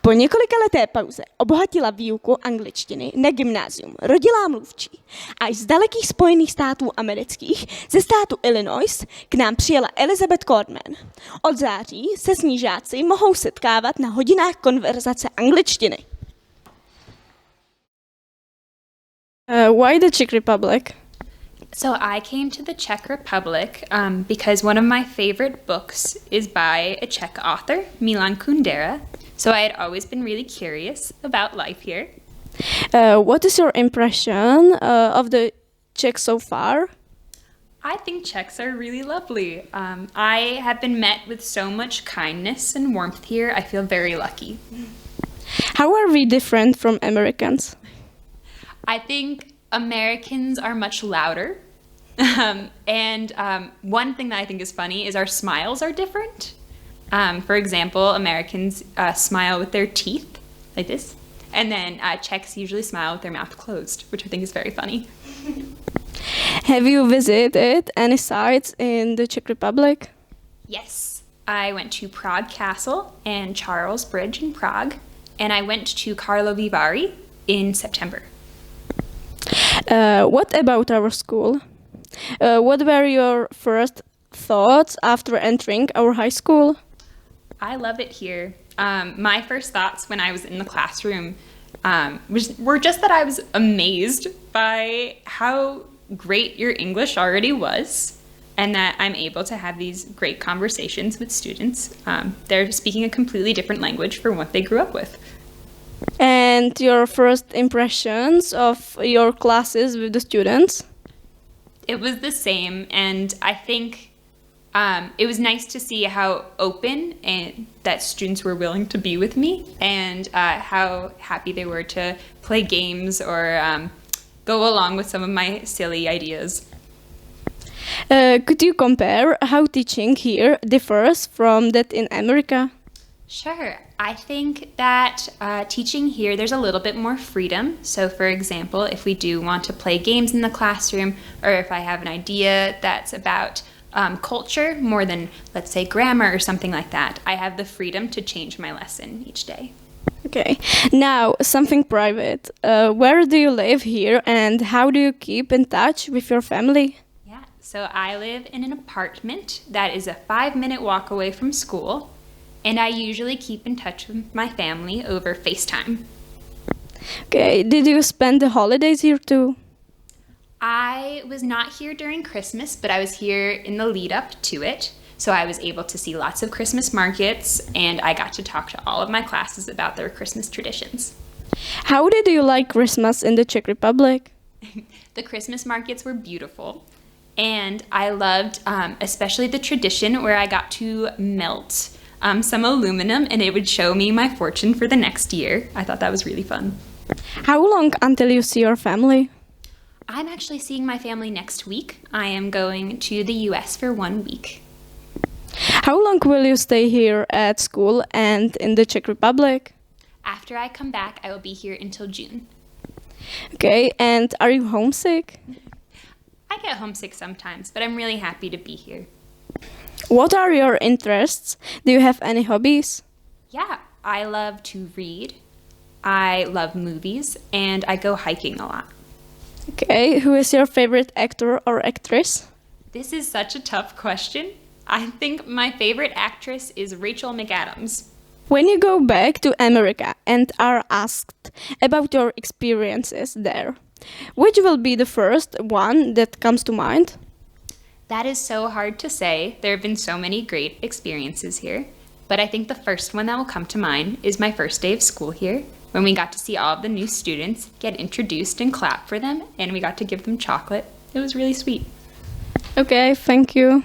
Po několikaleté pauze obohatila výuku angličtiny na gymnázium rodilá mluvčí a z dalekých Spojených států amerických ze státu Illinois k nám přijela Elizabeth Cornman. Od září se s ní žáci mohou setkávat na hodinách konverzace angličtiny. Why the Czech Republic? So I came to the Czech Republic because one of my favorite books is by a Czech author, Milan Kundera. So I had always been really curious about life here. What is your impression of the Czech so far? I think Czechs are really lovely. I have been met with so much kindness and warmth here. I feel very lucky. How are we different from Americans? I think Americans are much louder. And one thing that I think is funny is our smiles are different. For example, Americans smile with their teeth, like this. And then Czechs usually smile with their mouth closed, which I think is very funny. Have you visited any sites in the Czech Republic? Yes, I went to Prague Castle and Charles Bridge in Prague, and I went to Karlovy Vary in September. What about our school? What were your first thoughts after entering our high school? I love it here. My first thoughts when I was in the classroom were just that I was amazed by how great your English already was, and that I'm able to have these great conversations with students. They're speaking a completely different language from what they grew up with. And your first impressions of your classes with the students? It was the same, and I think it was nice to see how open and that students were willing to be with me, and how happy they were to play games or go along with some of my silly ideas. Could you compare how teaching here differs from that in America? Sure. I think that teaching here, there's a little bit more freedom. So for example, if we do want to play games in the classroom, or if I have an idea that's about culture more than, let's say, grammar or something like that, I have the freedom to change my lesson each day. Okay, now something private. Where do you live here and how do you keep in touch with your family? Yeah, so I live in an apartment that is a 5-minute walk away from school. And I usually keep in touch with my family over FaceTime. Okay, did you spend the holidays here too? I was not here during Christmas, but I was here in the lead up to it. So I was able to see lots of Christmas markets, and I got to talk to all of my classes about their Christmas traditions. How did you like Christmas in the Czech Republic? The Christmas markets were beautiful. And I loved especially the tradition where I got to melt some aluminum, and it would show me my fortune for the next year. I thought that was really fun. How long until you see your family? I'm actually seeing my family next week. I am going to the US for 1 week. How long will you stay here at school and in the Czech Republic? After I come back, I will be here until June. Okay, and are you homesick? I get homesick sometimes, but I'm really happy to be here. What are your interests? Do you have any hobbies? Yeah, I love to read, I love movies, and I go hiking a lot. Okay, who is your favorite actor or actress? This is such a tough question. I think my favorite actress is Rachel McAdams. When you go back to America and are asked about your experiences there, which will be the first one that comes to mind? That is so hard to say. There have been so many great experiences here. But I think the first one that will come to mind is my first day of school here, when we got to see all of the new students, get introduced and clap for them, and we got to give them chocolate. It was really sweet. Okay, thank you.